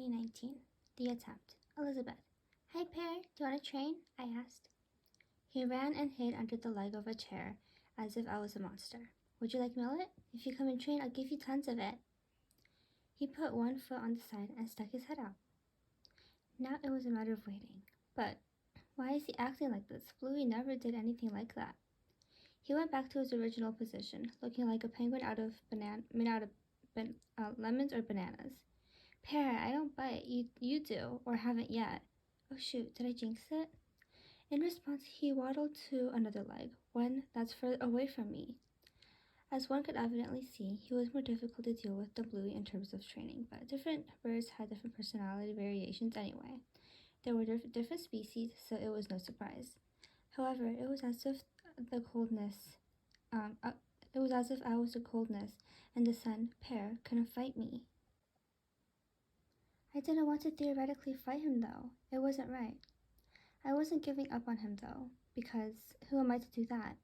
2019. The attempt. Elizabeth. Hi, Pear. Do you want to train? I asked. He ran and hid under the leg of a chair as if I was a monster. Would you like millet? If you come and train, I'll give you tons of it. He put one foot on the side and stuck his head out. Now it was a matter of waiting. But why is he acting like this? Bluey never did anything like that. He went back to his original position, looking like a penguin made out of lemons or bananas. Pear, I don't bite. You do, or haven't yet. Oh shoot, did I jinx it? In response, he waddled to another leg, one that's further away from me. As one could evidently see, he was more difficult to deal with than Bluey in terms of training, but different birds had different personality variations anyway. There were different species, so it was no surprise. However, it was as if the coldness, it was as if I was the coldness, and the sun, Pear, couldn't fight me. I didn't want to theoretically fight him, though. It wasn't right. I wasn't giving up on him, though, because who am I to do that?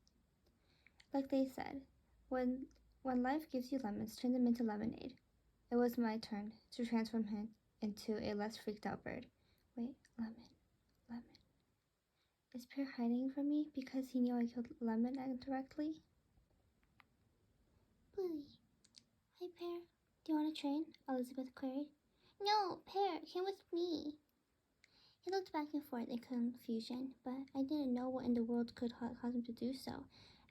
Like they said, when life gives you lemons, turn them into lemonade. It was my turn to transform him into a less freaked out bird. Wait, lemon. Is Pear hiding from me because he knew I killed Lemon indirectly? Bluey. Hi, Pear. Do you want to train? Elizabeth queried. No, Pear, came with me. He looked back and forth in confusion, but I didn't know what in the world could cause him to do so.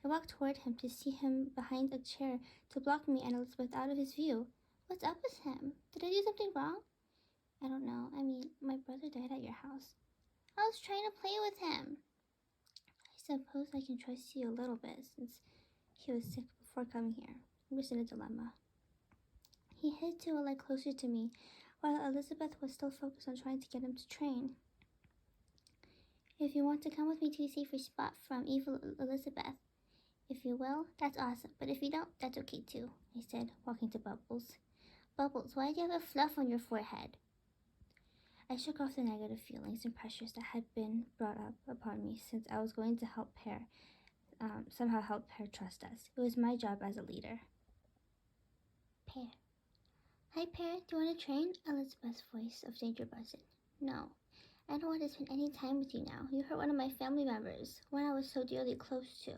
I walked toward him to see him behind a chair to block me and Elizabeth out of his view. What's up with him? Did I do something wrong? I don't know. I mean, my brother died at your house. I was trying to play with him. I suppose I can trust you a little bit since he was sick before coming here. I was in a dilemma. He hid to a leg closer to me, while Elizabeth was still focused on trying to get him to train. If you want to come with me to a safer spot from evil Elizabeth, if you will, that's awesome, but if you don't, that's okay too, I said, walking to Bubbles. Bubbles, why do you have a fluff on your forehead? I shook off the negative feelings and pressures that had been brought up upon me since I was going to help Pear, somehow help Pear trust us. It was my job as a leader. Pear. Hi, Pear. Do you want to train? Elizabeth's voice of danger buzzed. No. I don't want to spend any time with you now. You hurt one of my family members, one I was so dearly close to.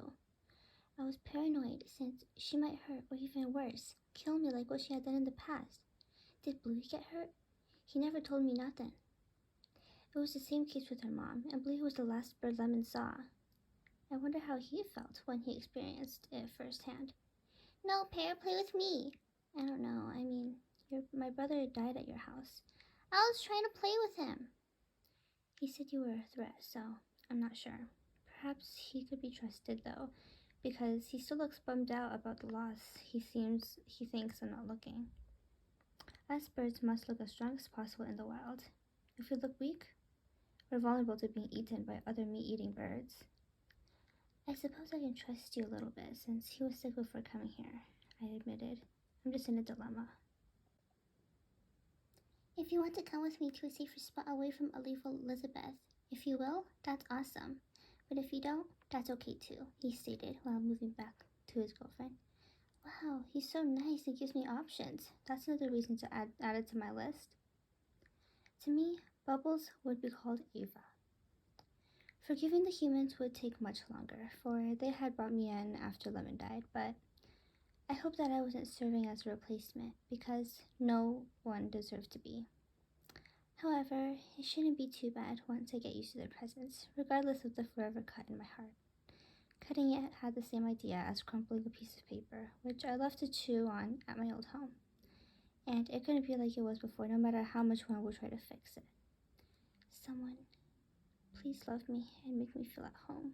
I was paranoid since she might hurt, or even worse, kill me like what she had done in the past. Did Bluey get hurt? He never told me nothing. It was the same case with her mom, and Bluey was the last bird Lemon saw. I wonder how he felt when he experienced it firsthand. No, Pear, play with me. I don't know. I mean, my brother died at your house. I was trying to play with him. He said you were a threat, so I'm not sure. Perhaps he could be trusted, though, because he still looks bummed out about the loss. He thinks I'm not looking. Us birds must look as strong as possible in the wild. If we look weak, we're vulnerable to being eaten by other meat-eating birds. I suppose I can trust you a little bit, since he was sick before coming here, I admitted. I'm just in a dilemma. If you want to come with me to a safer spot away from evil Elizabeth, if you will, that's awesome. But if you don't, that's okay too, he stated while moving back to his girlfriend. Wow, he's so nice and gives me options. That's another reason to add it to my list. To me, Bubbles would be called Ava. Forgiving the humans would take much longer, for they had brought me in after Lemon died, but I hope that I wasn't serving as a replacement, because no one deserved to be. However, it shouldn't be too bad once I get used to their presence, regardless of the forever cut in my heart. Cutting it had the same idea as crumpling a piece of paper, which I left to chew on at my old home. And it couldn't be like it was before, no matter how much one would try to fix it. Someone, please love me and make me feel at home.